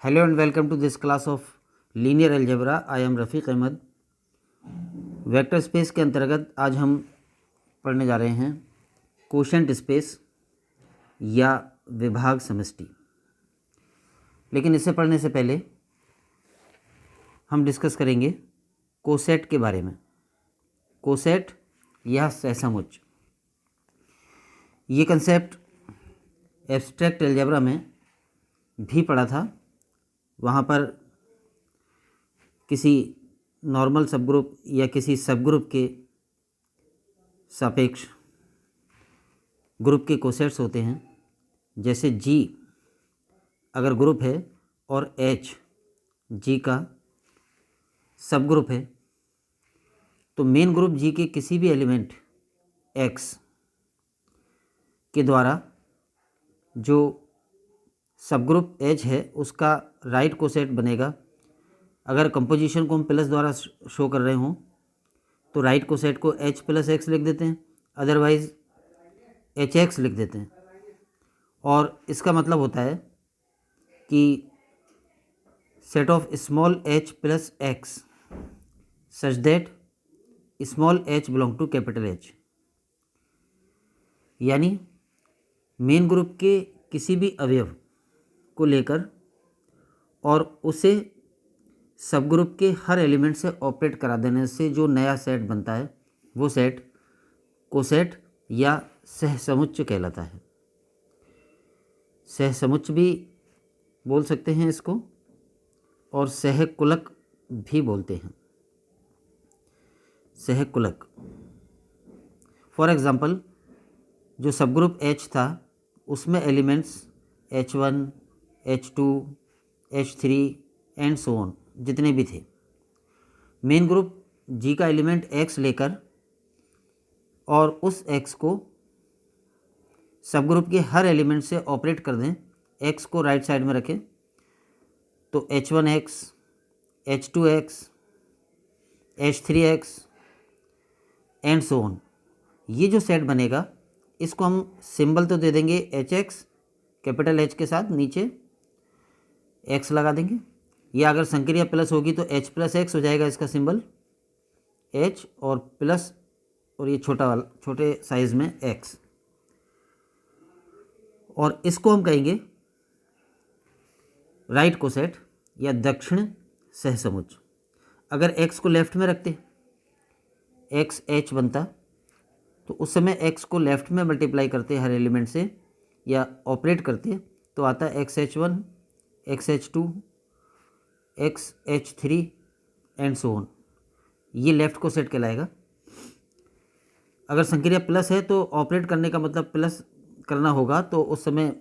Hello and welcome to this class of linear algebra. I am Rafiq Ahmed. Vector space के अंतर्गत आज हम पढ़ने जा रहे हैं कोशेंट स्पेस या विभाग समष्टि. लेकिन इससे पढ़ने से पहले हम डिस्कस करेंगे कोसेट के बारे में. कोसेट या सहसमुच्च, ये कंसेप्ट एब्स्ट्रैक्ट अलजेब्रा में भी पढ़ा था. वहाँ पर किसी नॉर्मल सब ग्रुप या किसी सब ग्रुप के सापेक्ष ग्रुप के कोसेट्स होते हैं. जैसे जी अगर ग्रुप है और एच जी का सब ग्रुप है, तो मेन ग्रुप जी के किसी भी एलिमेंट एक्स के द्वारा जो सब ग्रुप एच है उसका राइट कोसेट बनेगा. अगर कंपोजिशन को हम प्लस द्वारा शो कर रहे हों तो राइट कोसेट को एच प्लस एक्स लिख देते हैं, अदरवाइज एच एक्स लिख देते हैं. और इसका मतलब होता है कि set of small H plus X such that small H belong to capital H. यानी मेन ग्रुप के किसी भी अवयव को लेकर और उसे सब ग्रुप के हर एलिमेंट से ऑपरेट करा देने से जो नया सेट बनता है वो सेट कोसेट या सहसमुच्च कहलाता है. सहसमुच्च भी बोल सकते हैं इसको और सहकुलक भी बोलते हैं. सहकुलक फॉर एग्जांपल जो सब ग्रुप एच था उसमें elements H1, H2, H3 and so on जितने भी थे. मेन ग्रुप जी का एलिमेंट x लेकर और उस x को सब ग्रुप के हर एलिमेंट से ऑपरेट कर दें, x को राइट साइड में रखें तो H1x, H2x, H3x and so on. ये जो सेट बनेगा इसको हम सिंबल तो दे देंगे HX कैपिटल H के साथ, नीचे X लगा देंगे. या अगर संक्रिया प्लस होगी तो H प्लस एक्स हो जाएगा इसका सिंबल H और प्लस और ये छोटे साइज में X. और इसको हम कहेंगे राइट कोसेट या दक्षिण सहसमुच्च. अगर X को लेफ्ट में रखते X H बनता तो उस समय X को लेफ्ट में मल्टीप्लाई करते हर एलिमेंट से या ऑपरेट करते तो आता XH1, XH2, XH3 and so on. ये लेफ्ट कोसेट कहलाएगा. अगर संक्रिया प्लस है तो ऑपरेट करने का मतलब प्लस करना होगा, तो उस समय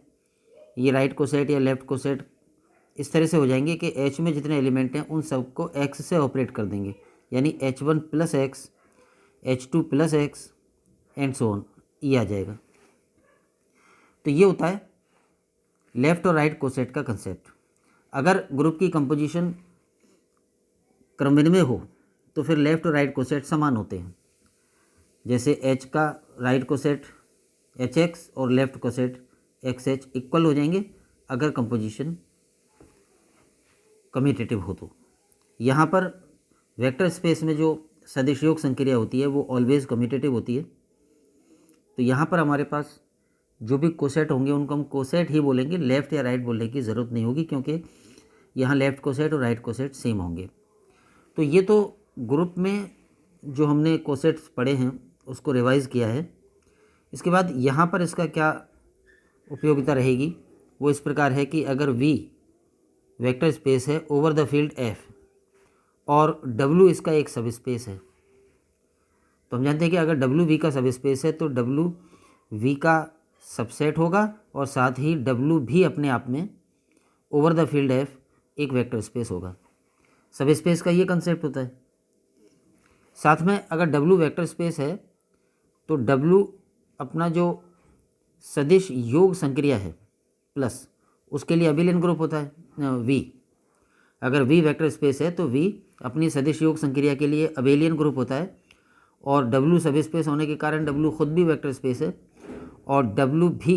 ये राइट कोसेट या लेफ्ट कोसेट इस तरह से हो जाएंगे कि H में जितने एलिमेंट हैं उन सब को X से ऑपरेट कर देंगे. यानी H1 plus x, H2 plus x and so on, ये आ जाएगा. तो ये होता है लेफ्ट और राइट कोसेट का कंसेप्ट. अगर ग्रुप की कंपोजिशन क्रमविनिमय हो तो फिर लेफ्ट और राइट कोसेट समान होते हैं. जैसे H का राइट कोसेट HX और लेफ्ट कोसेट XH इक्वल हो जाएंगे अगर कंपोजिशन कम्यूटेटिव हो तो. यहाँ पर वेक्टर स्पेस में जो सदिश योग संक्रिया होती है वो ऑलवेज कम्यूटेटिव होती है. तो यहाँ पर हमारे पास जो भी कोसेट होंगे उनको हम कोसेट ही बोलेंगे, लेफ़्ट या राइट बोलने की ज़रूरत नहीं होगी क्योंकि यहाँ लेफ़्ट कोसेट और राइट कोसेट सेम होंगे. तो ये तो ग्रुप में जो हमने कोसेट्स पढ़े हैं उसको रिवाइज़ किया है. इसके बाद यहाँ पर इसका क्या उपयोगिता रहेगी वो इस प्रकार है कि अगर V वेक्टर स्पेस है ओवर द फील्ड F और W इसका एक सब स्पेस है, तो हम जानते हैं कि अगर W V का सब स्पेस है तो W V का सबसेट होगा और साथ ही W भी अपने आप में ओवर द फील्ड F एक वेक्टर स्पेस होगा. सब स्पेस का ये कंसेप्ट होता है. साथ में अगर W वेक्टर स्पेस है तो W अपना जो सदिश योग संक्रिया है प्लस उसके लिए अबिलियन ग्रुप होता है V. अगर V वेक्टर स्पेस है तो V अपनी सदिश योग संक्रिया के लिए अबेलियन ग्रुप होता है और W सब स्पेस होने के कारण W खुद भी वेक्टर स्पेस है और W भी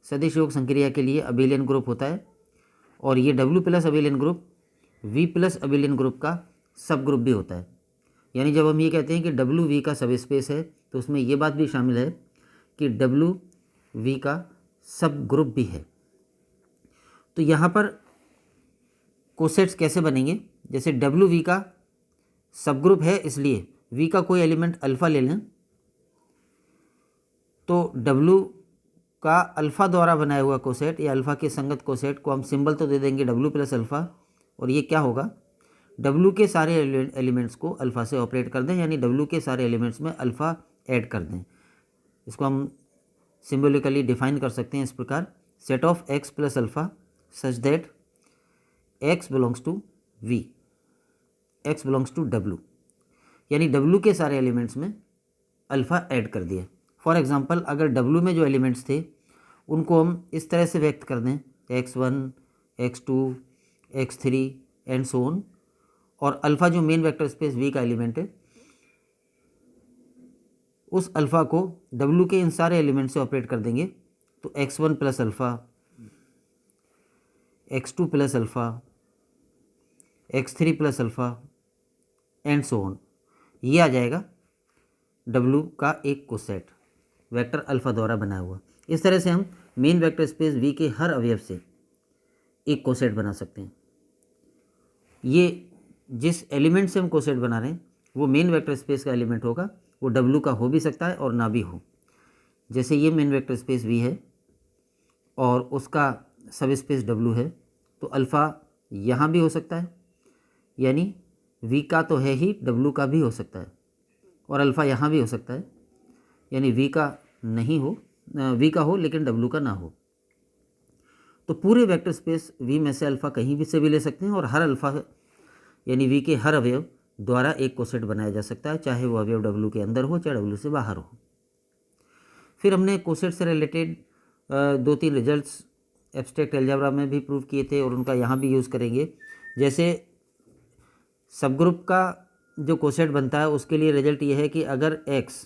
सदिश योग संक्रिया के लिए अबेलियन ग्रुप होता है और ये W plus abelian group V plus abelian group का सब ग्रुप भी होता है। यानी जब हम ये कहते हैं कि डब्ल्यू वी का सब स्पेस है तो उसमें ये बात भी शामिल है कि डब्ल्यू वी का सब ग्रुप भी है। तो यहाँ पर कोसेट्स कैसे बनेंगे, जैसे डब्ल्यू वी का सब ग्रुप है इसलिए वी का कोई एलिमेंट अल्फ़ा ले लें तो डब्ल्यू का अल्फ़ा द्वारा बनाया हुआ कोसेट या अल्फ़ा के संगत कोसेट को हम सिंबल तो दे देंगे डब्ल्यू प्लस अल्फ़ा, और ये क्या होगा, डब्ल्यू के सारे एलिमेंट्स को अल्फ़ा से ऑपरेट कर दें, यानी डब्ल्यू के सारे एलिमेंट्स में अल्फ़ा ऐड कर दें। इसको हम सिम्बोलिकली डिफाइन कर सकते हैं इस प्रकार, set of X plus alpha such that X belongs to V, X belongs to W, यानी डब्ल्यू के सारे एलिमेंट्स में अल्फ़ा ऐड कर दिया। फॉर एग्जांपल अगर डब्ल्यू में जो एलिमेंट्स थे उनको हम इस तरह से व्यक्त कर दें x1, x2, x3 and so on, और अल्फ़ा जो मेन वेक्टर स्पेस V का एलिमेंट है उस अल्फ़ा को W के इन सारे एलिमेंट से ऑपरेट कर देंगे तो x1 plus alpha, x2 plus alpha, x3 plus alpha and so on, ये आ जाएगा W का एक कोसेट वेक्टर अल्फ़ा द्वारा बनाया हुआ। इस तरह से हम मेन वेक्टर स्पेस V के हर अवयव से एक कोसेट बना सकते हैं। ये जिस एलिमेंट से हम कोसेट बना रहे हैं वो मेन वेक्टर स्पेस का एलिमेंट होगा, वो W का हो भी सकता है और ना भी हो। जैसे ये मेन वेक्टर स्पेस V है और उसका सब स्पेस W है तो अल्फ़ा यहाँ भी हो सकता है, यानी V का तो है ही W का भी हो सकता है, और अल्फ़ा यहाँ भी हो सकता है, यानी V का नहीं हो, V का हो लेकिन W का ना हो। तो पूरे वेक्टर स्पेस V में से अल्फ़ा कहीं भी से भी ले सकते हैं और हर अल्फ़ा यानी V के हर अवयव द्वारा एक कोसेट बनाया जा सकता है, चाहे वो अवयव W के अंदर हो चाहे W से बाहर हो। फिर हमने कोसेट से रिलेटेड 2-3 रिजल्ट्स एब्स्ट्रैक्ट अलजेब्रा में भी प्रूव किए थे और उनका यहाँ भी यूज़ करेंगे। जैसे सब ग्रुप का जो कोसेट बनता है उसके लिए रिजल्ट ये है कि अगर X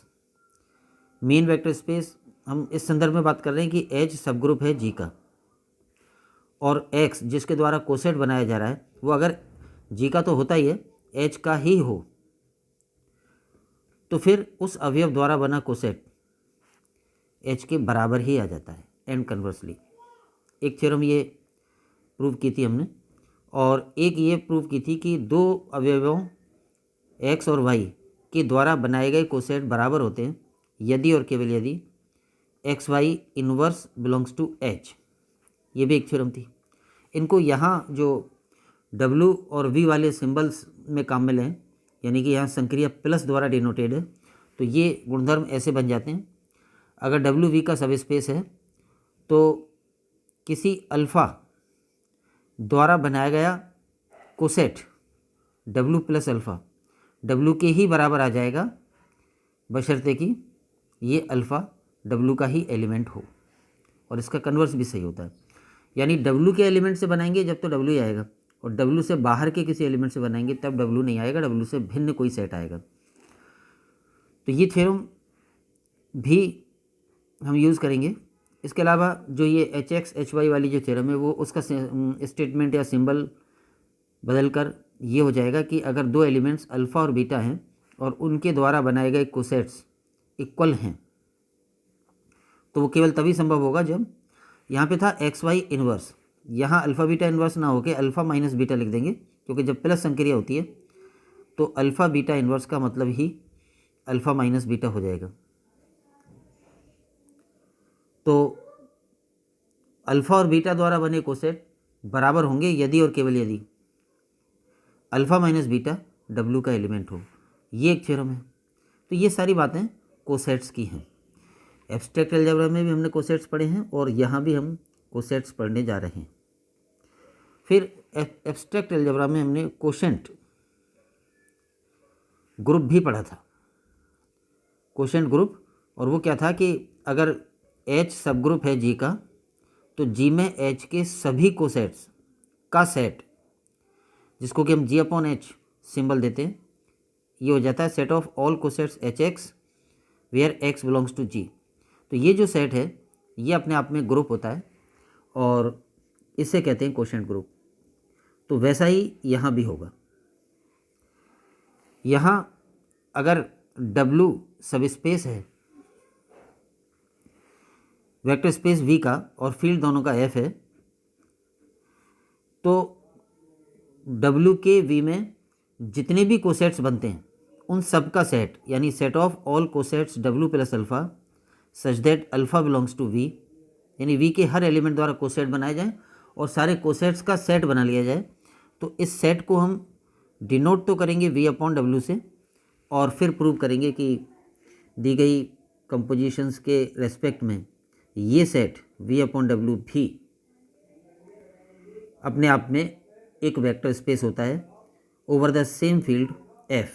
मेन वेक्टर स्पेस, हम इस संदर्भ में बात कर रहे हैं कि H सब ग्रुप है G का, और X जिसके द्वारा कोसेट बनाया जा रहा है वो अगर G का तो होता ही है, H का ही हो, तो फिर उस अवयव द्वारा बना कोसेट H के बराबर ही आ जाता है। एंड कन्वर्सली एक थ्योरम ये प्रूव की थी हमने, और एक ये प्रूव की थी कि दो अवयवों X और Y के द्वारा बनाए गए कोसेट बराबर होते हैं यदि और केवल यदि X Y inverse belongs to H। ये भी एक थ्योरम थी। इनको यहाँ जो W और V वाले सिंबल्स में काम में लें, यानी कि यहाँ संक्रिया प्लस द्वारा डिनोटेड है, तो ये गुणधर्म ऐसे बन जाते हैं। अगर W V का सब स्पेस है तो किसी अल्फ़ा द्वारा बनाया गया coset W plus alpha W के ही बराबर आ जाएगा, बशर्ते कि ये अल्फ़ा W का ही एलिमेंट हो, और इसका कन्वर्स भी सही होता है। यानी W के एलिमेंट से बनाएंगे जब तो W ही आएगा, और W से बाहर के किसी एलिमेंट से बनाएंगे तब W नहीं आएगा, W से भिन्न कोई सेट आएगा। तो ये थ्योरम भी हम यूज़ करेंगे। इसके अलावा जो ये HX HY वाली जो थ्योरम है वो उसका स्टेटमेंट या सिंबल बदल कर ये हो जाएगा कि अगर दो एलिमेंट्स अल्फ़ा और बीटा हैं और उनके द्वारा बनाए गए कोसेट्स इक्वल हैं तो वो केवल तभी संभव होगा जब यहाँ पे था XY इन्वर्स, यहाँ अल्फ़ा बीटा इन्वर्स ना होके अल्फ़ा माइनस बीटा लिख देंगे, क्योंकि जब प्लस संक्रिया होती है तो अल्फ़ा बीटा इन्वर्स का मतलब ही अल्फ़ा माइनस बीटा हो जाएगा। तो अल्फ़ा और बीटा द्वारा बने कोसेट बराबर होंगे यदि और केवल यदि अल्फ़ा माइनस बीटा W का एलिमेंट हो। ये एक थ्योरम है। तो ये सारी बातें कोसेट्स की हैं। एब्स्ट्रैक्ट अलजेब्रा में भी हमने कोसेट्स पढ़े हैं और यहाँ भी हम कोसेट्स पढ़ने जा रहे हैं। फिर एब्स्ट्रैक्ट अलजेब्रा में हमने कोशेंट ग्रुप भी पढ़ा था। कोशेंट ग्रुप, और वो क्या था कि अगर H सब ग्रुप है G का तो G में H के सभी कोसेट्स का सेट, जिसको कि हम G/H सिंबल देते हैं, ये हो जाता है set of all cosets HX where X belongs to G। तो ये जो सेट है ये अपने आप में ग्रुप होता है, और इसे कहते हैं कोशेंट ग्रुप। तो वैसा ही यहाँ भी होगा। यहाँ अगर W सब स्पेस है वेक्टर स्पेस V का और फील्ड दोनों का F है, तो W के V में जितने भी कोसेट्स बनते हैं उन सब का सेट, यानी set of all cosets W plus alpha such that alpha belongs to V, यानी V के हर एलिमेंट द्वारा कोसेट बनाए जाएं और सारे कोसेट्स का सेट बना लिया जाए। तो इस सेट को हम डिनोट तो करेंगे V अपॉन W से, और फिर प्रूव करेंगे कि दी गई कंपोजिशंस के रेस्पेक्ट में ये सेट V अपॉन W भी अपने आप में एक वेक्टर स्पेस होता है over the same field F,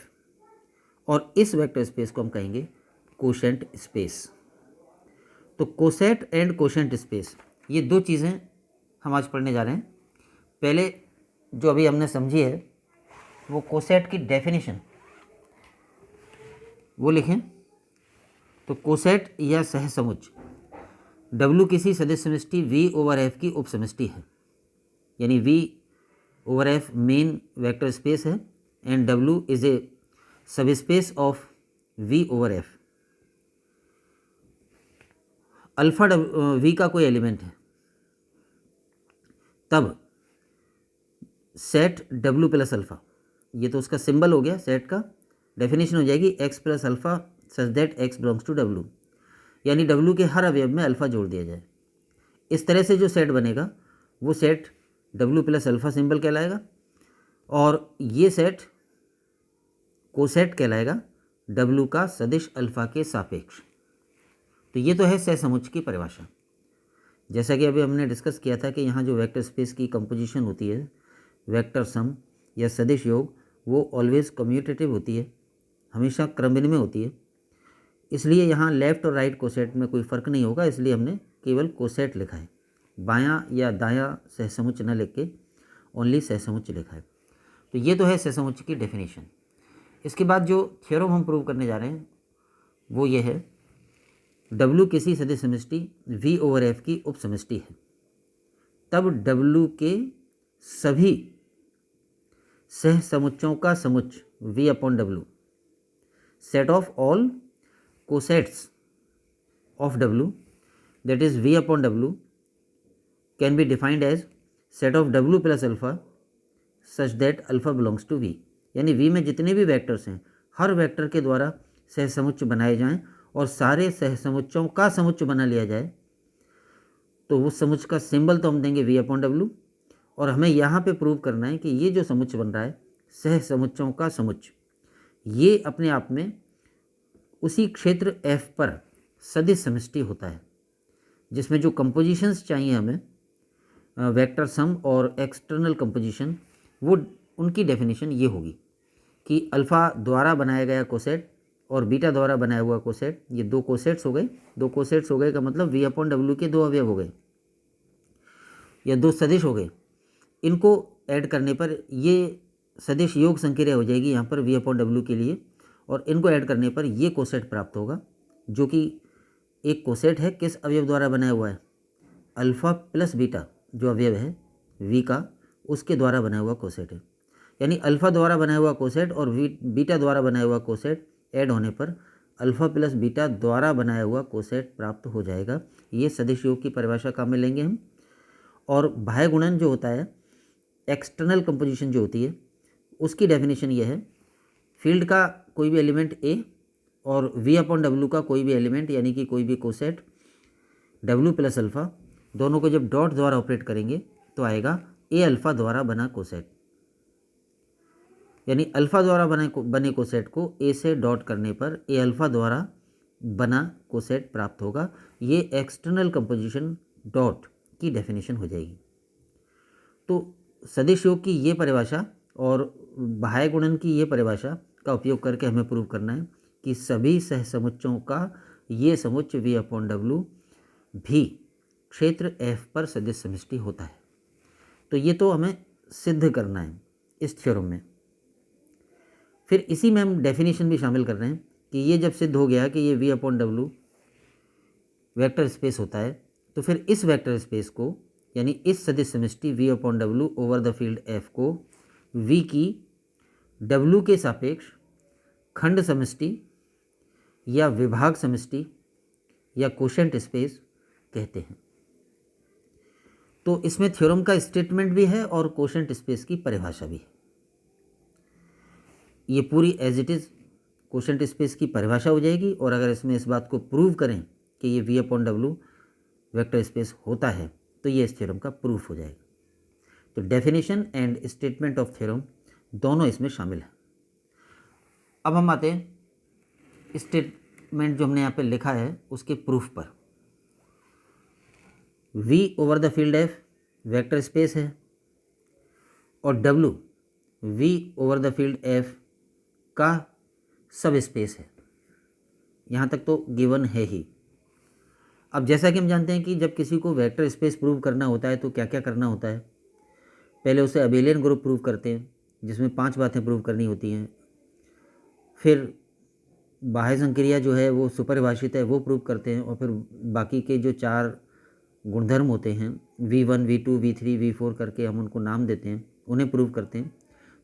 और इस वेक्टर स्पेस को हम कहेंगे कोशेंट स्पेस। तो कोसेट एंड कोशेंट स्पेस, ये दो चीज़ें हम आज पढ़ने जा रहे हैं। पहले जो अभी हमने समझी है वो कोसेट की डेफिनेशन वो लिखें। तो कोसेट या सहसमुच्च W किसी सदिश समष्टि V ओवर F की उप समष्टि है, यानी V over F main vector space है एंड W इज ए सब space of V over F। Alpha V का कोई एलिमेंट है तब सेट W प्लस अल्फ़ा, ये तो उसका सिंबल हो गया, सेट का डेफिनेशन हो जाएगी x plus alpha such that x belongs to W, यानी W के हर अवयव में अल्फ़ा जोड़ दिया जाए। इस तरह से जो सेट बनेगा वो set W plus alpha symbol कहलाएगा, और ये सेट कोसेट कहलाएगा W का सदिश अल्फ़ा के सापेक्ष। तो ये तो है सहसमुच्च की परिभाषा। जैसा कि अभी हमने डिस्कस किया था कि यहाँ जो वेक्टर स्पेस की कंपोजिशन होती है, वेक्टर सम या सदिश योग, वो ऑलवेज कम्यूटेटिव होती है, हमेशा क्रमविनिमय होती है। इसलिए यहाँ लेफ़्ट और राइट कोसेट में कोई फ़र्क नहीं होगा, इसलिए हमने केवल कोसेट लिखा है, बायां या दायां सहसमुच्च न लिख के ओनली सहसमुच्च लिखा है। तो ये तो है सहसमुच्च की डेफिनेशन। इसके बाद जो थ्योरम हम प्रूव करने जा रहे हैं वो ये है, W किसी सदिश समष्टि V ओवर F की उप समष्टि है, तब W के सभी सहसमुच्चों का समुच्च V upon W, set of all cosets of W that is V upon W can be defined as set of W plus alpha such that alpha belongs to V, यानी V में जितने भी vectors हैं हर vector के द्वारा सहसमुच्च बनाए जाएं और सारे सहसमुच्चों का समुच्च बना लिया जाए। तो उस समुच्च का सिंबल तो हम देंगे V अपॉन W, और हमें यहाँ पे प्रूव करना है कि ये जो समुच्च बन रहा है सहसमुच्चों का समुच्च, ये अपने आप में उसी क्षेत्र F पर सदिश समष्टि होता है, जिसमें जो कंपोजिशंस चाहिए हमें वेक्टर सम और एक्सटर्नल कंपोजिशन, वो उनकी डेफिनेशन ये होगी कि अल्फ़ा द्वारा बनाया गया कोसेट और बीटा द्वारा बनाया हुआ कोसेट, ये दो कोसेट्स हो गए। दो कोसेट्स हो गए का मतलब V अपॉन W के दो अवयव हो गए या दो सदिश हो गए। इनको ऐड करने पर ये सदिश योग संक्रिया हो जाएगी यहाँ पर V अपॉन W के लिए, और इनको ऐड करने पर ये कोसेट प्राप्त होगा, जो कि एक कोसेट है किस अवयव द्वारा बनाया हुआ है, अल्फ़ा प्लस बीटा जो अवयव है V का, उसके द्वारा बनाया हुआ कोसेट है। यानी अल्फ़ा द्वारा बनाया हुआ कोसेट और बीटा द्वारा बनाया हुआ कोसेट ऐड होने पर अल्फ़ा प्लस बीटा द्वारा बनाया हुआ कोसेट प्राप्त हो जाएगा। ये सदिश योग की परिभाषा काम में लेंगे हम। और बाह्य गुणन जो होता है, एक्सटर्नल कंपोजिशन जो होती है, उसकी डेफिनेशन ये है, फील्ड का कोई भी एलिमेंट A और V अपॉन W का कोई भी एलिमेंट यानी कि कोई भी कोसेट W प्लस अल्फ़ा, दोनों को जब डॉट द्वारा ऑपरेट करेंगे तो आएगा A अल्फ़ा द्वारा बना कोसेट, यानी अल्फ़ा द्वारा बने कोसेट को A से डॉट करने पर A अल्फ़ा द्वारा बना कोसेट प्राप्त होगा। ये एक्सटर्नल कंपोजिशन डॉट की डेफिनेशन हो जाएगी। तो सदिश योग की ये परिभाषा और बाह्य गुणन की ये परिभाषा का उपयोग करके हमें प्रूव करना है कि सभी सहसमुच्चों का ये समुच्च V अपॉन W भी क्षेत्र F पर सदिश समष्टि होता है। तो ये तो हमें सिद्ध करना है इस थ्योरम में। फिर इसी में हम डेफिनेशन भी शामिल कर रहे हैं कि ये जब सिद्ध हो गया कि ये V upon W vector space होता है, तो फिर इस वेक्टर स्पेस को यानी इस सदिश समष्टि v upon W over the field f को v की w के सापेक्ष खंड समष्टि या विभाग समष्टि या कोशेंट स्पेस कहते हैं। तो इसमें थ्योरम का स्टेटमेंट भी है और कोशेंट स्पेस की परिभाषा भी है। ये पूरी as it is quotient space की परिभाषा हो जाएगी, और अगर इसमें इस बात को प्रूव करें कि ये v upon W vector space होता है तो ये इस थ्योरम का प्रूफ हो जाएगा। तो definition and statement of theorem दोनों इसमें शामिल है। अब हम आते हैं स्टेटमेंट जो हमने यहाँ पे लिखा है उसके प्रूफ पर। v over the field f vector space है और w v over the field f का सब स्पेस है। यहाँ तक तो गिवन है ही। अब जैसा कि हम जानते हैं कि जब किसी को वेक्टर स्पेस प्रूव करना होता है तो क्या क्या करना होता है। पहले उसे अबेलियन ग्रुप प्रूव करते हैं जिसमें 5 बातें प्रूव करनी होती हैं। फिर बाह्य संक्रिया जो है वो सुपरिभाषित है वो प्रूव करते हैं, और फिर बाकी के जो 4 गुणधर्म होते हैं v1 v2 v3 v4 करके हम उनको नाम देते हैं, उन्हें प्रूव करते हैं।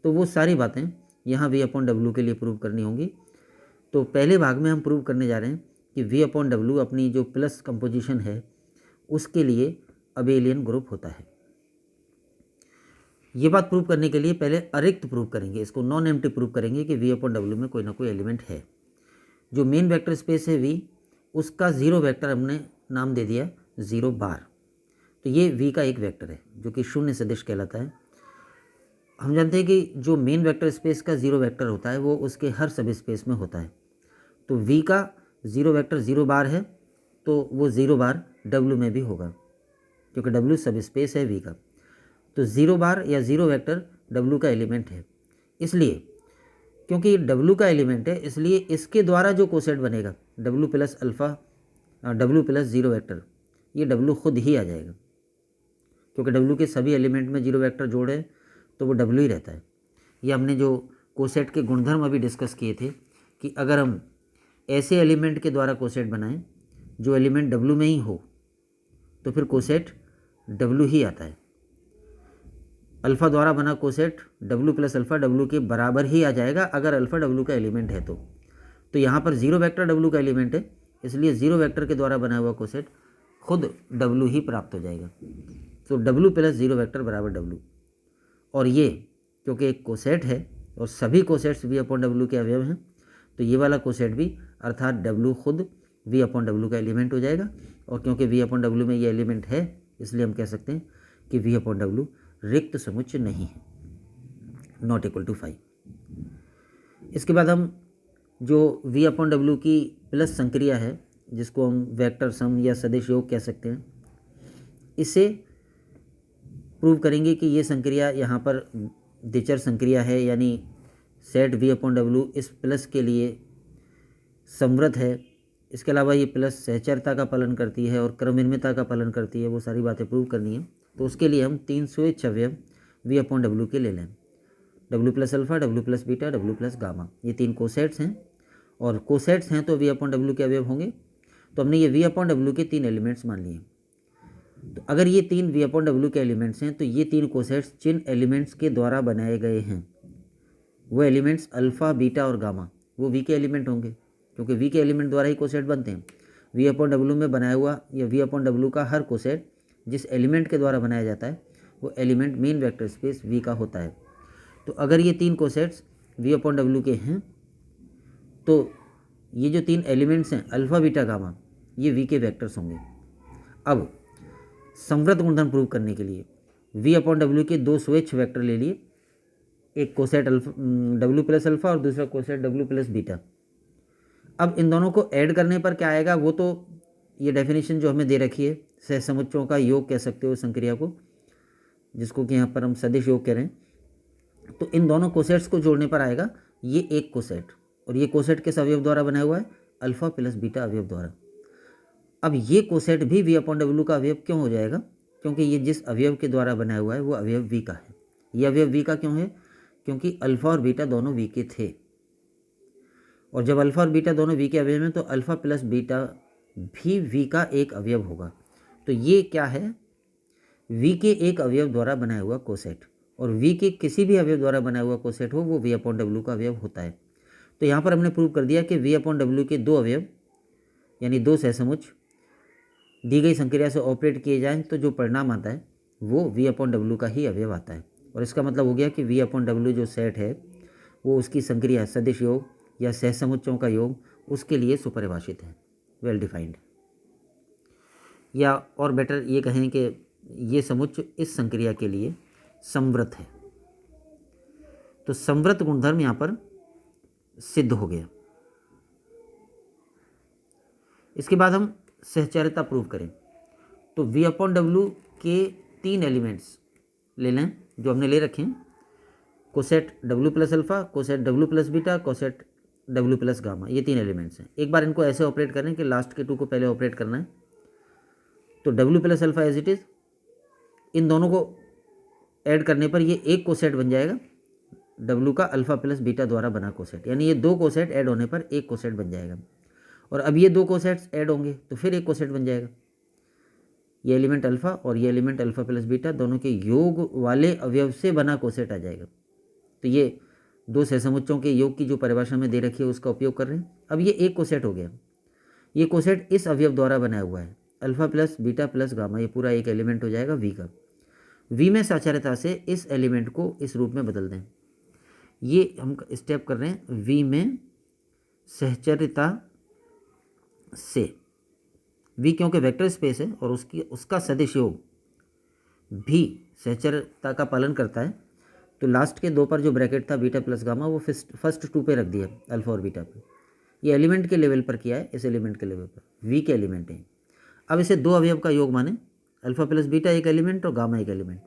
तो वो सारी बातें यहाँ v अपॉन डब्ल्यू के लिए प्रूव करनी होंगी। तो पहले भाग में हम प्रूव करने जा रहे हैं कि v अपॉन डब्ल्यू अपनी जो प्लस कंपोजिशन है उसके लिए अबेलियन ग्रुप होता है। ये बात प्रूव करने के लिए पहले अरिक्त प्रूव करेंगे, इसको नॉन एम्प्टी प्रूव करेंगे कि v अपॉन डब्ल्यू में कोई ना कोई एलिमेंट है। जो मेन वेक्टर स्पेस है v, उसका जीरो वेक्टर हमने नाम दे दिया 0 बार। तो ये v का एक वेक्टर है जो कि शून्य सदिश कहलाता है। हम जानते हैं कि जो मेन वेक्टर स्पेस का जीरो वेक्टर होता है वो उसके हर सब स्पेस में होता है। तो v का जीरो वेक्टर 0 बार है तो वो 0 बार w में भी होगा, क्योंकि w सब स्पेस है v का। तो 0 बार या जीरो वेक्टर w का एलिमेंट है। इसलिए क्योंकि w का एलिमेंट है इसलिए इसके द्वारा जो कोसेट बनेगा w plus alpha w plus zero vector, ये w खुद ही आ जाएगा, क्योंकि w के सभी एलिमेंट में जीरो वेक्टर जोड़े तो वो w ही रहता है। ये हमने जो कोसेट के गुणधर्म अभी डिस्कस किए थे कि अगर हम ऐसे एलिमेंट के द्वारा कोसेट बनाएं जो एलिमेंट w में ही हो तो फिर कोसेट w ही आता है। अल्फ़ा द्वारा बना coset w plus alpha w के बराबर ही आ जाएगा अगर अल्फ़ा w का एलिमेंट है तो यहाँ पर जीरो वेक्टर w का एलिमेंट है, इसलिए जीरो वेक्टर के द्वारा बना हुआ कोसेट खुद w ही प्राप्त हो जाएगा। तो w प्लस जीरो वेक्टर बराबर w, और ये क्योंकि एक कोसेट है और सभी कोसेट्स v अपॉन डब्ल्यू के अवयव हैं तो ये वाला कोसेट भी अर्थात w खुद v अपॉन डब्ल्यू का एलिमेंट हो जाएगा। और क्योंकि v अपॉन डब्ल्यू में ये एलिमेंट है इसलिए हम कह सकते हैं कि v अपॉन डब्ल्यू रिक्त समुच्चय नहीं है, नॉट इक्वल टू 5। इसके बाद हम जो v अपॉन डब्ल्यू की प्लस संक्रिया है जिसको हम वेक्टर सम या सदिश योग कह सकते हैं, इसे प्रूव करेंगे कि ये संक्रिया यहाँ पर द्विचर संक्रिया है, यानी सेट v अपॉन डब्ल्यू इस प्लस के लिए समवर्त है। इसके अलावा ये प्लस सहचरता का पालन करती है और क्रमनिर्मिता का पालन करती है, वो सारी बातें प्रूव करनी है। तो उसके लिए हम 3 स्वेच्छ अवयव v अपॉन डब्ल्यू के ले लें, w plus alpha, w plus beta, w plus gamma. ये 3 कोसेट्स हैं और कोसेट्स हैं तो v अपॉन डब्ल्यू के अवयव होंगे। तो हमने ये v अपॉन डब्ल्यू के 3 एलिमेंट्स मान लिए। तो अगर ये 3 v अपॉन डब्ल्यू के एलिमेंट्स हैं तो ये 3 कोसेट्स जिन एलिमेंट्स के द्वारा बनाए गए हैं वो एलिमेंट्स अल्फ़ा, बीटा और गामा वो v के एलिमेंट होंगे, क्योंकि v के एलिमेंट द्वारा ही कोसेट बनते हैं। v अपॉन डब्ल्यू में बनाया हुआ या v अपॉन डब्ल्यू का हर कोसेट जिस एलिमेंट के द्वारा बनाया जाता है वो element main vector space v का होता है। तो अगर ये 3 कोसेट्स v अपॉन डब्ल्यू के हैं तो ये जो 3 एलिमेंट्स हैं अल्फ़ा, बीटा, गामा, ये v के वेक्टर्स होंगे। अब समवर्त गुणधर्म प्रूव करने के लिए v अपॉन डब्ल्यू के 2 स्वेच्छ वेक्टर ले लिए, एक coset alpha w plus alpha और दूसरा कोसेट w प्लस बीटा। अब इन दोनों को ऐड करने पर क्या आएगा वो तो ये डेफिनेशन जो हमें दे रखी है, सहसमुच्चयों का योग कह सकते हो संक्रिया को, जिसको कि यहाँ पर हम सदिश योग कह रहे हैं। तो इन दोनों कोसेट्स को जोड़ने पर आएगा ये एक कोसेट, और ये कोसेट किस अवयव द्वारा बनाया हुआ है? अल्फ़ा प्लस बीटा अवयव द्वारा। अब ये कोसेट भी v अपॉन डब्ल्यू का अवयव क्यों हो जाएगा? क्योंकि ये जिस अवयव के द्वारा बनाया हुआ है वो अवयव v का है। ये अवयव v का क्यों है? क्योंकि अल्फ़ा और बीटा दोनों v के थे, और जब अल्फ़ा और बीटा दोनों v के अवयव हैं तो अल्फ़ा प्लस बीटा भी v का एक अवयव होगा। तो ये क्या है? v के एक अवयव द्वारा बनाया हुआ कोसेट, और v के किसी भी अवयव द्वारा बनाया हुआ कोसेट हो वो v अपॉन डब्ल्यू का अवयव होता है। तो यहाँ पर हमने प्रूव कर दिया कि v अपॉन डब्ल्यू के दो अवयव यानी दो सहसमुच दी गई संक्रिया से ऑपरेट किए जाएं तो जो परिणाम आता है वो v अपॉन डब्ल्यू का ही अवयव आता है। और इसका मतलब हो गया कि v अपॉन डब्ल्यू जो सेट है वो उसकी संक्रिया सदिश योग या सहसमुच्चों का योग उसके लिए सुपरिभाषित है, वेल डिफाइंड। या और बेटर ये कहें कि ये समुच्च इस संक्रिया के लिए समव्रत है। तो समव्रत गुणधर्म यहाँ पर सिद्ध हो गया। इसके बाद हम सहचर्यता प्रूव करें तो v अपॉन डब्ल्यू के तीन एलिमेंट्स ले लें जो हमने ले रखे हैं, coset W plus alpha, coset W plus beta, coset W plus gamma, ये तीन एलिमेंट्स हैं। एक बार इनको ऐसे ऑपरेट करें कि लास्ट के टू को पहले ऑपरेट करना है। तो W plus alpha as it is, इन दोनों को ऐड करने पर ये एक कोसेट बन जाएगा डब्ल्यू का अल्फा प्लस बीटा द्वारा बना कोसेट, यानी ये दो कोसेट ऐड होने पर एक कोसेट बन जाएगा। और अब ये दो कोसेट्स ऐड होंगे तो फिर एक कोसेट बन जाएगा। ये एलिमेंट अल्फा और ये एलिमेंट अल्फा प्लस बीटा दोनों के योग वाले अवयव से बना कोसेट आ जाएगा। तो ये दो सहसमुच्चों के योग की जो परिभाषा में दे रखी है उसका उपयोग कर रहे हैं। अब ये एक कोसेट हो गया। ये कोसेट इस अवयव द्वारा बनाया हुआ है alpha plus beta plus gamma, ये पूरा एक एलिमेंट हो जाएगा वी का। वी में साचार्यता से इस एलिमेंट को इस रूप में बदल दें। ये हम स्टेप कर रहे हैं वी में सहचर्यता से। वी क्योंकि वेक्टर स्पेस है और उसका सदिश योग भी सहचर्यता का पालन करता है, तो लास्ट के दो पर जो ब्रैकेट था बीटा प्लस गामा वो फर्स्ट टू पे रख दिया अल्फा और बीटा पे। ये एलिमेंट के लेवल पर किया है, इस एलिमेंट के लेवल पर वी के एलिमेंट हैं। अब इसे दो अवयव का योग माने, अल्फा प्लस बीटा एक एलिमेंट और गामा एक एलिमेंट।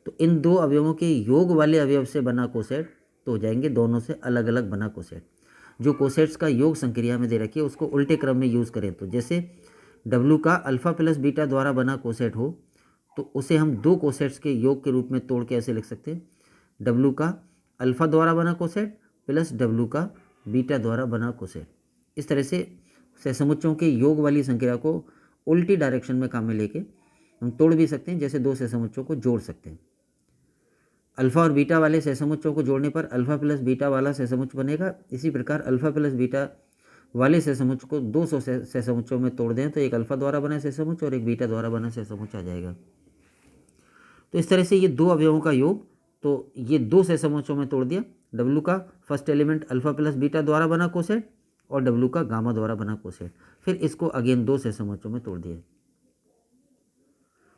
तो इन दो अवयवों के योग वाले अवयव से बना कोसेट तो हो जाएंगे दोनों से अलग अलग बना कोसेट। जो कोसेट्स का योग संक्रिया में दे रखी है उसको उल्टे क्रम में यूज़ करें तो जैसे डब्ल्यू का अल्फा प्लस बीटा द्वारा बना कोसेट हो तो उसे हम दो कोसेट्स के योग के रूप में तोड़ के ऐसे लिख सकते हैं, डब्ल्यू का अल्फा द्वारा बना कोसेट प्लस डब्ल्यू का बीटा द्वारा बना कोसेट। इस तरह से सहसमुच्चों के योग वाली संक्रिया को उल्टी डायरेक्शन में काम में लेके हम तोड़ भी सकते हैं, जैसे दो सहसमुच्चों को जोड़ सकते हैं। अल्फा और बीटा वाले सहसमुच्चों को जोड़ने पर अल्फा प्लस बीटा वाला सहसमुच्च बनेगा। इसी प्रकार अल्फा प्लस बीटा वाले सहसमुच्च को 200 सहसमुच्चों में तोड़ दें तो एक अल्फा द्वारा बना सहसमुच्च और एक बीटा द्वारा बना सहसमुच्च आ जाएगा। तो इस तरह से ये दो अवयवों का योग, तो ये दो सहसमुच्चों में तोड़ दिया, डब्ल्यू का first element alpha plus beta द्वारा बना कोसेट और डब्ल्यू का गामा द्वारा बना कोसेट, फिर इसको अगेन दो सहसमुच्चों में तोड़ दिया।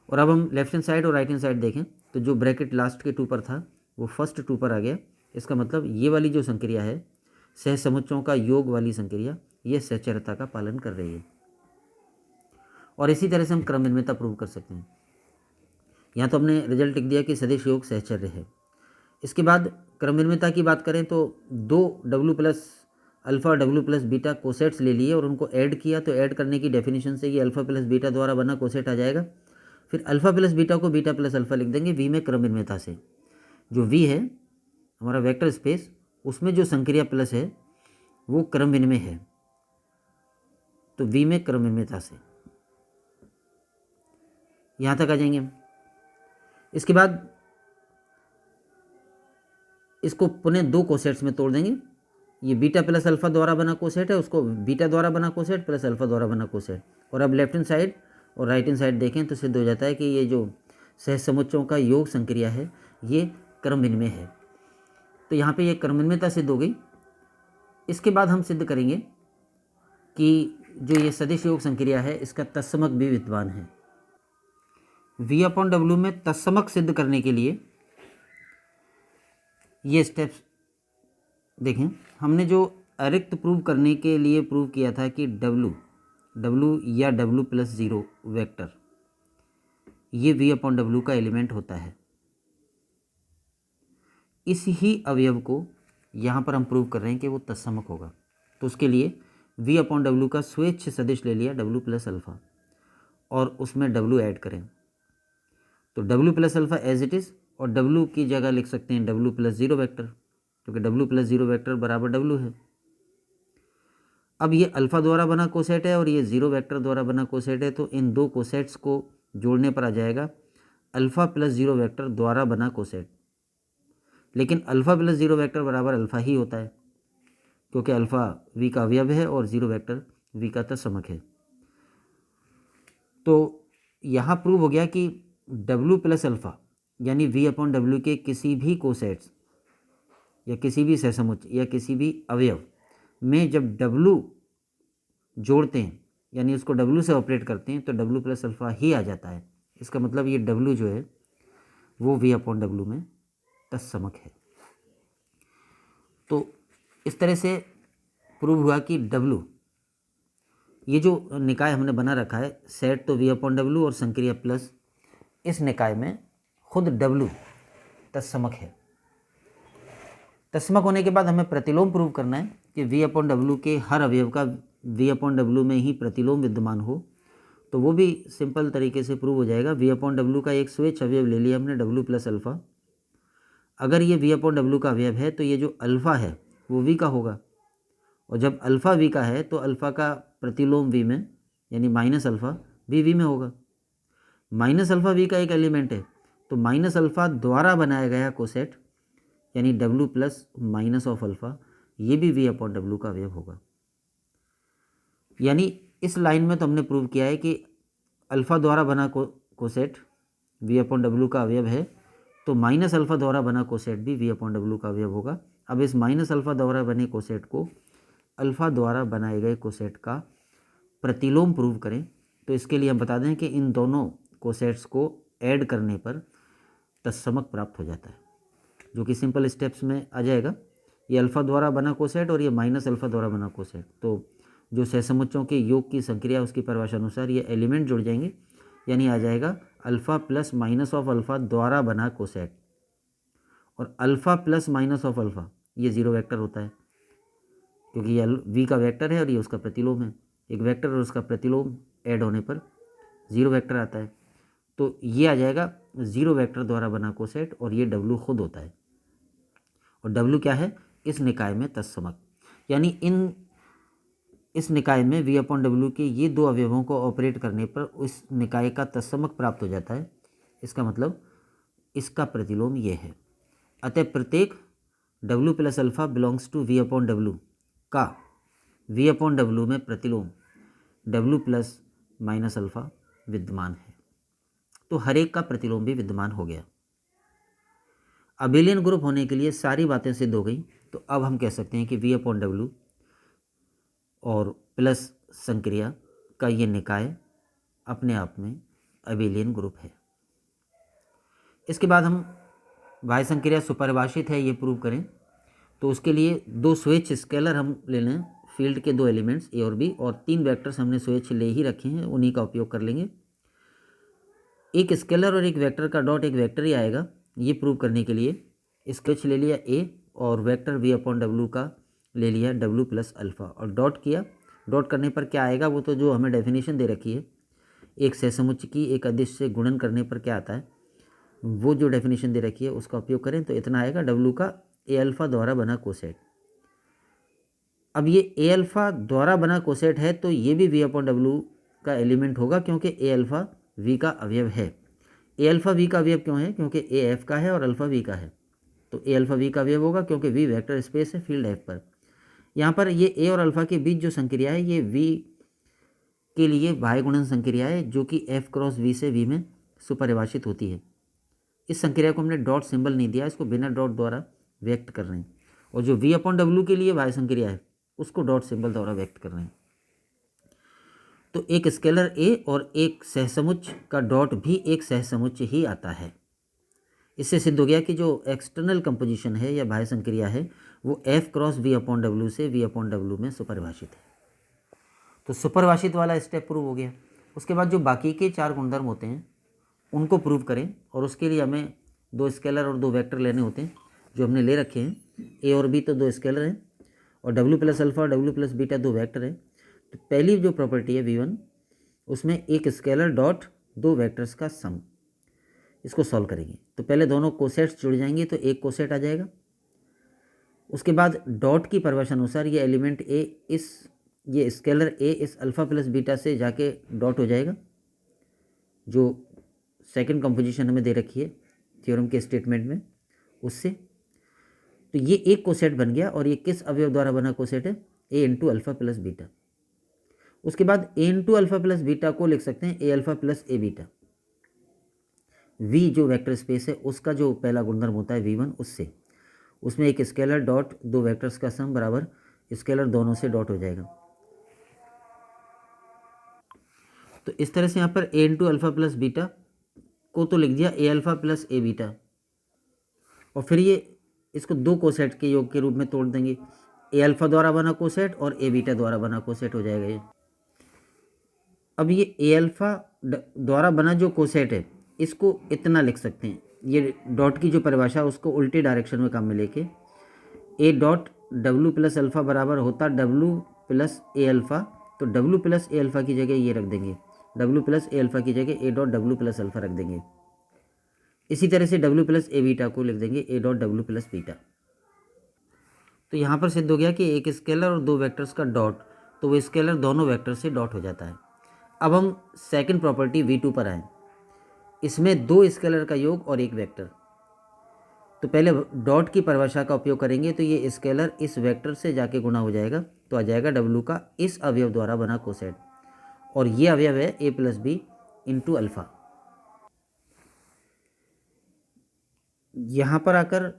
और अब हम लेफ्ट हैंड साइड और राइट हैंड साइड देखें तो जो ब्रैकेट लास्ट के टू पर था वो फर्स्ट टू पर आ गया। इसका मतलब ये वाली जो संक्रिया है सहसमुच्चों का योग वाली संक्रिया, ये सहचर्यता का पालन कर रही है। और इसी तरह से हम क्रमनिर्मितता प्रूव कर सकते हैं। यहाँ तो हमने रिजल्ट लिख दिया कि सदिश योग सहचर्य है। इसके बाद क्रमनिर्मितता की बात करें तो दो W plus alpha W plus beta cosets ले लिए और उनको ऐड किया, तो ऐड करने की डेफिनेशन से ये अल्फा प्लस बीटा द्वारा बना कोसेट आ जाएगा। फिर अल्फा प्लस बीटा को बीटा प्लस अल्फा लिख देंगे वी में क्रमनिर्मितता से। जो वी है हमारा वेक्टर स्पेस, उसमें जो संक्रिया प्लस है वो क्रम विनिमय है, तो वी में क्रमनिर्मितता से यहाँ तक आ जाएंगे हम। इसके बाद इसको पुनः दो कोसेट्स में तोड़ देंगे। ये बीटा प्लस अल्फा द्वारा बना कोसेट है, उसको बीटा द्वारा बना कोसेट प्लस अल्फा द्वारा बना कोसेट। और अब लेफ्ट हैंड साइड और राइट हैंड साइड देखें तो सिद्ध हो जाता है कि ये जो सहसमुच्चों का योग संक्रिया है ये क्रम विनिमय है। तो यहाँ पे ये क्रमनिर्मितता सिद्ध हो गई। इसके बाद हम सिद्ध करेंगे कि जो ये सदिश योग संक्रिया है इसका तत्समक भी विद्यमान है। v अपॉन डब्ल्यू में तत्समक सिद्ध करने के लिए ये स्टेप्स देखें। हमने जो अरिक्त प्रूव करने के लिए प्रूव किया था कि डब्ल्यू या डब्ल्यू प्लस ज़ीरो वेक्टर ये v अपॉन डब्ल्यू का एलिमेंट होता है। इस ही अवयव को यहाँ पर हम प्रूव कर रहे हैं कि वो तत्समक होगा। तो उसके लिए v अपॉन डब्ल्यू का स्वेच्छ सदिश ले लिया डब्ल्यू प्लस अल्फा और उसमें डब्ल्यू ऐड करें तो W plus alpha as it is, और डब्ल्यू की जगह लिख सकते हैं डब्ल्यू प्लस ज़ीरो वेक्टर, क्योंकि डब्ल्यू प्लस ज़ीरो वेक्टर बराबर डब्ल्यू है। अब ये अल्फा द्वारा बना कोसेट है और ये ज़ीरो वेक्टर द्वारा बना कोसेट है, तो इन दो कोसेट्स को जोड़ने पर आ जाएगा अल्फ़ा प्लस जीरो वेक्टर द्वारा बना कोसेट, लेकिन अल्फ़ा प्लस जीरो वेक्टर बराबर अल्फ़ा ही होता है क्योंकि अल्फ़ा वी का अवयव है और जीरो वेक्टर वी का तत्समक है। तो यहाँ प्रूव हो गया कि डब्ल्यू प्लस अल्फ़ा यानी वी अपॉन डब्ल्यू के किसी भी कोसेट्स या किसी भी सहसमुच्चय या किसी भी अवयव में जब डब्ल्यू जोड़ते हैं यानी उसको डब्ल्यू से ऑपरेट करते हैं तो डब्ल्यू प्लस अल्फ़ा ही आ जाता है। इसका मतलब ये डब्ल्यू जो है वो वी अपॉन डब्ल्यू में तत्समक है। तो इस तरह से प्रूव हुआ कि डब्ल्यू, ये जो निकाय हमने बना रखा है सेट तो वी अपॉन डब्ल्यू और संक्रिया प्लस, इस निकाय में खुद डब्ल्यू तत्समक है। तत्समक होने के बाद हमें प्रतिलोम प्रूव करना है कि वी अपॉन डब्ल्यू के हर अवयव का वी अपॉन डब्ल्यू में ही प्रतिलोम विद्यमान हो। तो वो भी सिंपल तरीके से प्रूव हो जाएगा। वी अपॉन डब्ल्यू का एक स्वेच्छ अवयव ले लिया हमने डब्ल्यू प्लस अल्फ़ा। अगर ये वी अपॉन डब्ल्यू का अवयव है तो ये जो अल्फ़ा है वो वी का होगा, और जब अल्फ़ा वी का है तो अल्फ़ा का प्रतिलोम वी में यानी माइनस अल्फ़ा भी वी में होगा। माइनस अल्फ़ा वी का एक एलिमेंट है, तो माइनस अल्फ़ा द्वारा बनाया गया कोसेट यानी W plus minus of alpha, ये भी वी अपॉन डब्ल्यू का अवयव होगा। यानी इस लाइन में तो हमने प्रूव किया है कि अल्फ़ा द्वारा बना कोसेट वी अपॉन डब्ल्यू का अवयव है, तो माइनस अल्फ़ा द्वारा बना कोसेट भी वी अपॉन डब्ल्यू का अवयव होगा। अब इस माइनस अल्फ़ा द्वारा बने कोसेट को अल्फ़ा द्वारा बनाए गए कोसेट का प्रतिलोम प्रूव करें, तो इसके लिए हम बता दें कि इन दोनों कोसेट्स को ऐड करने पर तत्समक प्राप्त हो जाता है, जो कि सिंपल स्टेप्स में आ जाएगा। ये अल्फ़ा द्वारा बना कोसेट और ये माइनस अल्फ़ा द्वारा बना कोसेट, तो जो सहसमुच्चयों के योग की संक्रिया उसकी परिभाषा अनुसार ये एलिमेंट जुड़ जाएंगे, यानी आ जाएगा alpha plus minus of alpha द्वारा बना कोसेट। और alpha plus minus of alpha ये जीरो वेक्टर होता है क्योंकि ये वी का वेक्टर है और ये उसका प्रतिलोम है। एक वेक्टर और उसका प्रतिलोम ऐड होने पर जीरो वेक्टर आता है, तो ये आ जाएगा जीरो वेक्टर द्वारा बना कोसेट, और ये डब्ल्यू खुद होता है। और डब्ल्यू क्या है? इस निकाय में तत्समक, यानी इस निकाय में वी अपॉन डब्ल्यू के ये दो अवयवों को ऑपरेट करने पर उस निकाय का तत्समक प्राप्त हो जाता है। इसका मतलब इसका प्रतिलोम ये है। अतः प्रत्येक W plus alpha belongs to V upon W का वी अपॉन डब्ल्यू में प्रतिलोम डब्ल्यू प्लस माइनस अल्फ़ा विद्यमान है। तो हर एक का प्रतिलोम भी विद्यमान हो गया। अबेलियन ग्रुप होने के लिए सारी बातें सिद्ध हो गई, तो अब हम कह सकते हैं कि वी अपॉन डब्ल्यू और प्लस संक्रिया का ये निकाय अपने आप में अबेलियन ग्रुप है। इसके बाद हम बाह्य संक्रिया सुपरिभाषित है ये प्रूव करें, तो उसके लिए दो स्वेच्छ स्केलर हम ले लें, फील्ड के दो एलिमेंट्स ए और बी, और तीन वेक्टर्स हमने स्वेच्छ ले ही रखे हैं, उन्हीं का उपयोग कर लेंगे। एक स्केलर और एक वेक्टर का डॉट एक वेक्टर ही आएगा, ये प्रूव करने के लिए स्केच ले लिया ए और वेक्टर वी अपॉन डब्ल्यू का ले लिया डब्ल्यू प्लस अल्फ़ा और डॉट किया। डॉट करने पर क्या आएगा वो तो जो हमें डेफिनेशन दे रखी है, एक सहसमुच्चय की एक अदिश से गुणन करने पर क्या आता है वो जो डेफिनेशन दे रखी है उसका उपयोग करें तो इतना आएगा डब्ल्यू का ए अल्फ़ा द्वारा बना कोसेट। अब ये ए अल्फ़ा द्वारा बना कोसेट है तो ये भी वी अपॉन डब्ल्यू का एलिमेंट होगा क्योंकि ए अल्फ़ा वी का अवयव है। ए अल्फ़ा वी का अवयव क्यों है? क्योंकि ए एफ का है और अल्फ़ा वी का है, तो ए अल्फ़ा वी का अवयव होगा क्योंकि वी वेक्टर स्पेस है फील्ड एफ पर। यहाँ पर ये ए और अल्फ़ा के बीच जो संक्रिया है ये वी के लिए बाह्य गुणन संक्रिया है जो कि एफ क्रॉस वी से वी में सुपरिभाषित होती है। इस संक्रिया को हमने डॉट सिंबल नहीं दिया, इसको बिना डॉट द्वारा व्यक्त कर रहे हैं, और जो वी अपॉन डब्ल्यू के लिए बाह्य संक्रिया है उसको डॉट सिंबल द्वारा व्यक्त कर रहे हैं। तो एक स्केलर ए और एक सहसमुच्चय का डॉट भी एक सहसमुच्चय ही आता है। इससे सिद्ध हो गया कि जो एक्सटर्नल कंपोजिशन है या बाह्य संक्रिया है वो F cross V upon W से वी अपॉन डब्ल्यू में सुपरिभाषित है। तो सुपरिभाषित वाला स्टेप प्रूव हो गया। उसके बाद जो बाकी के चार गुणधर्म होते हैं उनको प्रूव करें, और उसके लिए हमें दो स्केलर और दो वेक्टर लेने होते हैं जो हमने ले रखे हैं। ए और बी तो दो स्केलर हैं और डब्ल्यू प्लस अल्फ़ा और डब्ल्यू प्लस बीटा दो वेक्टर हैं। तो पहली जो प्रॉपर्टी है V1 उसमें एक स्केलर डॉट दो वेक्टर्स का सम, इसको सॉल्व करेंगे तो पहले दोनों कोसेट्स जुड़ जाएंगे तो एक कोसेट आ जाएगा। उसके बाद डॉट की परिभाषा अनुसार ये एलिमेंट ए ये स्केलर ए इस अल्फ़ा प्लस बीटा से जाके डॉट हो जाएगा, जो सेकंड कंपोजिशन हमें दे रखी है थ्योरम के स्टेटमेंट में, उससे तो ये एक कोसेट बन गया। और ये किस अवयव द्वारा बना कोसेट है? A into alpha plus beta. उसके बाद A into alpha plus beta को लिख सकते हैं A alpha plus A beta. V जो वेक्टर स्पेस है उसका जो पहला गुणधर्म होता है V1, उससे उसमें एक स्केलर डॉट दो वेक्टर्स का सम बराबर स्केलर दोनों से डॉट हो जाएगा। तो इस तरह से यहाँ पर ए इंटू अल्फ़ा प्लस बीटा को तो लिख दिया ए अल्फ़ा प्लस ए बीटा, और फिर ये इसको दो कोसेट के योग के रूप में तोड़ देंगे। ए अल्फ़ा द्वारा बना कोसेट और ए बीटा द्वारा बना कोसेट हो जाएगा ये। अब ये ए अल्फ़ा द्वारा बना जो कोसेट है इसको इतना लिख सकते हैं, ये डॉट की जो परिभाषा है उसको उल्टे डायरेक्शन में काम में लेके ए डॉट डब्ल्यू प्लस अल्फ़ा बराबर होता डब्ल्यू प्लस ए अल्फ़ा। तो डब्ल्यू प्लस ए अल्फ़ा की जगह ये रख देंगे, डब्ल्यू प्लस ए अल्फ़ा की जगह ए डॉट डब्ल्यू प्लस अल्फ़ा रख देंगे। इसी तरह से डब्ल्यू प्लस ए बीटा को लिख देंगे ए डॉट डब्ल्यू प्लस बीटा। तो यहाँ पर सिद्ध हो गया कि एक स्केलर और दो वेक्टर्स का डॉट, तो वो स्केलर दोनों वेक्टर से डॉट हो जाता है। अब हम सेकंड प्रॉपर्टी V2 पर आएँ। इसमें दो स्केलर का योग और एक वेक्टर। तो पहले डॉट की परिभाषा का उपयोग करेंगे, तो ये स्केलर इस वेक्टर से जाके गुणा हो जाएगा, तो आ जाएगा डब्ल्यू का इस अवयव द्वारा बना कोसेट, और ये अवयव है ए प्लस बी इंटू अल्फ़ा। यहाँ पर आकर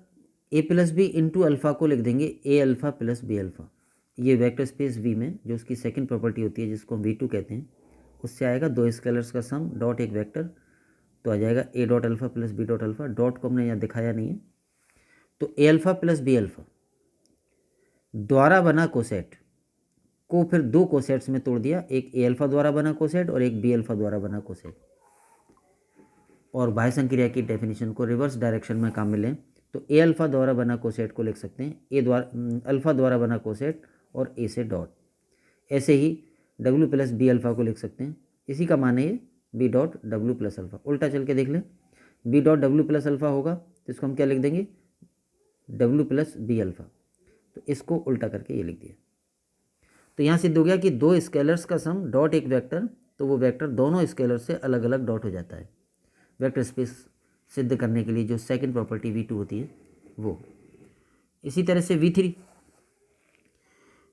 ए प्लस बी इंटू अल्फ़ा को लिख देंगे ए अल्फ़ा प्लस बी अल्फ़ा। ये वेक्टर स्पेस V में जो उसकी सेकंड प्रॉपर्टी होती है जिसको हम V2 कहते हैं, उससे आएगा दो स्केलर्स का सम डॉट एक वेक्टर, तो आ जाएगा A dot alpha plus B dot alpha. Dot को हमने यहाँ दिखाया नहीं है, तो A alpha plus B alpha द्वारा बना कोसेट को फिर दो कोसेट्स में तोड़ दिया, एक ए अल्फ़ा द्वारा बना कोसेट और एक बी अल्फ़ा द्वारा बना कोसेट। और बाह्य संक्रिया की डेफिनेशन को रिवर्स डायरेक्शन में काम में लें, तो ए अल्फ़ा द्वारा बना कोसेट को लिख सकते हैं ए द्वारा अल्फ़ा द्वारा बना कोसेट और ए से डॉट। ऐसे ही डब्ल्यू प्लस बी अल्फ़ा को लिख सकते हैं, इसी का मान है ये B dot W plus alpha. उल्टा चल के देख लें, B dot W plus alpha होगा तो इसको हम क्या लिख देंगे डब्ल्यू प्लस बी अल्फ़ा। तो इसको उल्टा करके ये लिख दिया। तो यहाँ सिद्ध हो गया कि दो स्केलर्स का सम डॉट एक वेक्टर, तो वो वेक्टर दोनों स्केलर से अलग अलग डॉट हो जाता है। वेक्टर स्पेस सिद्ध करने के लिए जो सेकंड प्रॉपर्टी V2 होती है वो। इसी तरह से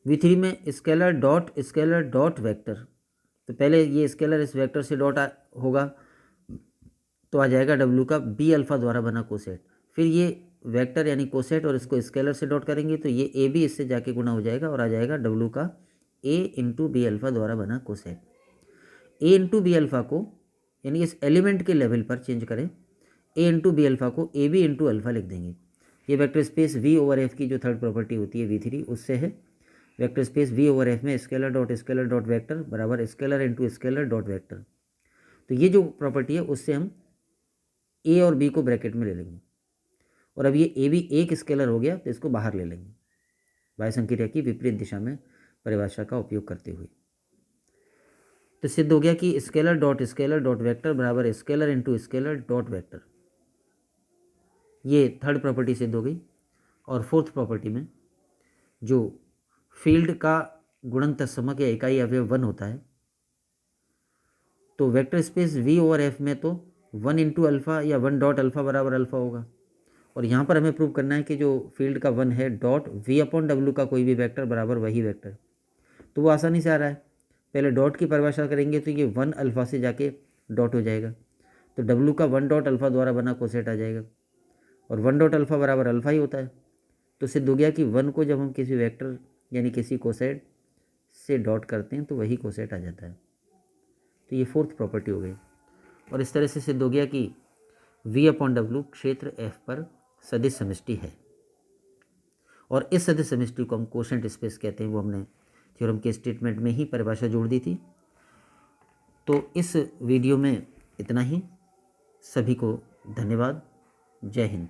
V3 में स्केलर डॉट वेक्टर। तो पहले ये स्केलर इस वेक्टर से डॉट होगा, तो आ जाएगा डब्ल्यू का बी अल्फ़ा द्वारा बना कोसेट। फिर ये वेक्टर यानी कोसेट और इसको स्केलर से डॉट करेंगे, तो ये ए बी इससे जाके गुणा हो जाएगा और आ जाएगा डब्ल्यू का ए इंटू बी अल्फ़ा द्वारा बना कोसेट। ए इंटू बी अल्फ़ा को यानी इस एलिमेंट के लेवल पर चेंज करें, ए इंटू बी अल्फ़ा को ए बी इंटू अल्फ़ा लिख देंगे। ये vector space V over F की जो थर्ड प्रॉपर्टी होती है V3 उससे है। Vector space V over F में स्केलर डॉट वेक्टर बराबर scalar into scaler dot vector. तो ये जो प्रॉपर्टी है उससे हम A और B को ब्रैकेट में ले लेंगे, और अब ये ए बी एक स्केलर हो गया तो इसको बाहर ले लेंगे बाह्य संक्रिया की विपरीत दिशा में परिभाषा का उपयोग करते हुए। तो सिद्ध हो गया कि स्केलर डॉट वेक्टर बराबर scalar into scaler dot vector. ये थर्ड प्रॉपर्टी सिद्ध हो गई। और फोर्थ प्रॉपर्टी में जो फील्ड का गुणनतः समक या इकाई अवयव 1 होता है, तो vector space V over F में तो 1 इंटू अल्फ़ा या 1 डॉट अल्फ़ा बराबर अल्फ़ा होगा। और यहाँ पर हमें प्रूव करना है कि जो फील्ड का 1 है डॉट V अपॉन डब्ल्यू का कोई भी वेक्टर बराबर वही वेक्टर, तो वो आसानी से आ रहा है। पहले डॉट की परिभाषा करेंगे तो ये 1 अल्फ़ा से जाके डॉट हो जाएगा, तो डब्ल्यू का 1 डॉट अल्फ़ा द्वारा बना कोसेट आ जाएगा, और 1 डॉट अल्फ़ा बराबर अल्फ़ा ही होता है। तो सिद्ध हो गया कि 1 को जब हम किसी वेक्टर यानी किसी कोसेट से डॉट करते हैं तो वही कोसेट आ जाता है। तो ये फोर्थ प्रॉपर्टी हो गई। और इस तरह से सिद्ध हो गया कि V अपॉन डब्ल्यू क्षेत्र F पर सदिश समष्टि है, और इस सदिश समष्टि को हम कोशेंट स्पेस कहते हैं। वो हमने थ्योरम के स्टेटमेंट में ही परिभाषा जोड़ दी थी। तो इस वीडियो में इतना ही। सभी को धन्यवाद। जय हिंद।